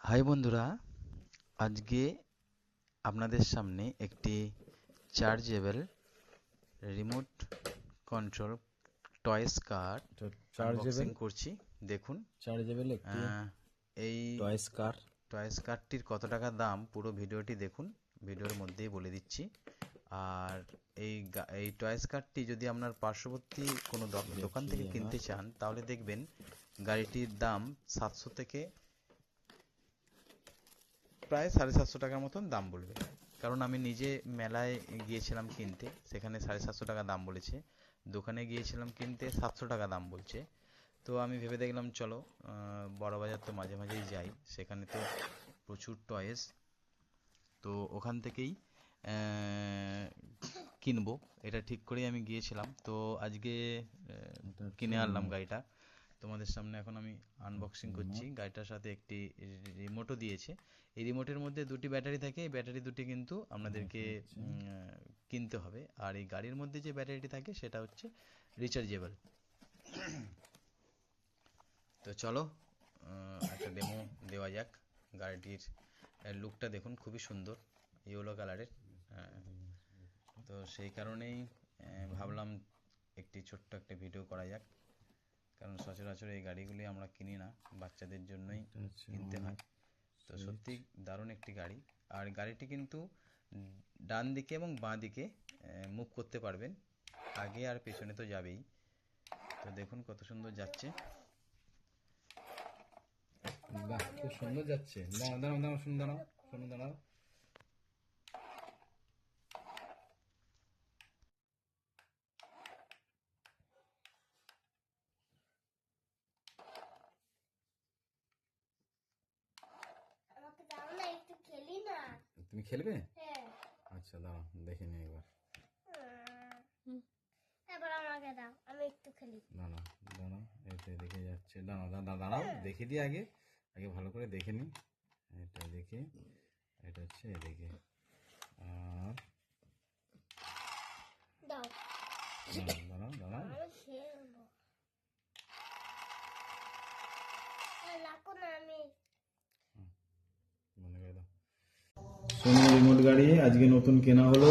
High বন্ধুরা, আজকে আপনাদের সামনে একটি চার্জেবল রিমোট কন্ট্রোল টয়েস কার আনবক্সিং করছি। দেখুন চার্জেবল একটি এই টয়েস কারটির কত টাকা দাম পুরো ভিডিওটি দেখুন, ভিডিওর মধ্যেই বলে দিচ্ছি। আর এই টয়েস কারটি যদি আপনার পার্শ্ববর্তী কোনো দোকান থেকে কিনতে চান তাহলে দেখবেন গাড়িটির দাম 700 থেকে প্রায় 750 টাকার মতন দাম বলবে। কারণ আমি নিজে মেলায় গিয়েছিলাম কিনতে, সেখানে 750 টাকা দাম বলেছে। দোকানে গিয়েছিলাম কিনতে 700 টাকা দাম বলছে। তো আমি ভেবে দেখলাম চলো বড়বাজার তো মাঝে মাঝেই যাই, সেখানে তো প্রচুর টয়েস, তো ওখান থেকেই কিনবো এটা ঠিক করেই আমি গিয়েছিলাম। তো আজকে কিনে আনলাম গাড়িটা, তোমাদের সামনে এখন আমি আনবক্সিং করছি। গাড়িটার সাথে একটি রিমোটও দিয়েছে। এই রিমোটের মধ্যে দুটি ব্যাটারি থাকে, এই ব্যাটারি দুটি কিন্তু আপনাদেরকে কিনতে হবে। আর এই গাড়ির মধ্যে যে ব্যাটারিটি থাকে সেটা হচ্ছে রিচার্জেবল। তো চলো একটা ডেমো দেওয়া যাক। গাড়িটির লুকটা দেখুন, খুবই সুন্দর, ইয়েলো কালারের। তো সেই কারণেই ভাবলাম একটি ছোট্ট একটা ভিডিও করা যাক, কারণ সচরাচর এই গাড়িগুলি আমরা কিনি না, বাচ্চাদের জন্যই কিনতে হয়। তো সত্যি দারুণ একটি গাড়ি। আর গাড়িটি কিন্তু ডান দিকে এবং বাঁ দিকে মুভ করতে পারবেন, আগে আর পেছনে তো যাবেই। তো দেখুন কত সুন্দর যাচ্ছে। বাহ, খুব সুন্দর যাচ্ছে। দাঁড়াও দাঁড়াও দাঁড়াও, শুনুন, দাঁড়াও শুনুন, দাঁড়াও। আমাকে দাও না, একটু খেলি না। তুমি খেলবে? হ্যাঁ। আচ্ছা, দাঁড়াও দেখে নি একবার। এবার আমাকে দাও, আমি একটু খেলি। দাঁড়াও দাঁড়াও, এটা দেখে যাচ্ছে। দাঁড়াও দাঁড়াও দাঁড়াও, দেখে দিই আগে আগে ভালো করে দেখে নি। এটা দেখে, এটা হচ্ছে এদিকে। আর দাও, দাঁড়াও দাঁড়াও, আমি খেলবো। রাখো না, আমি মনে করে দাও। সোনি রিমোট গাড়ি আজকে নতুন কেনা হলো।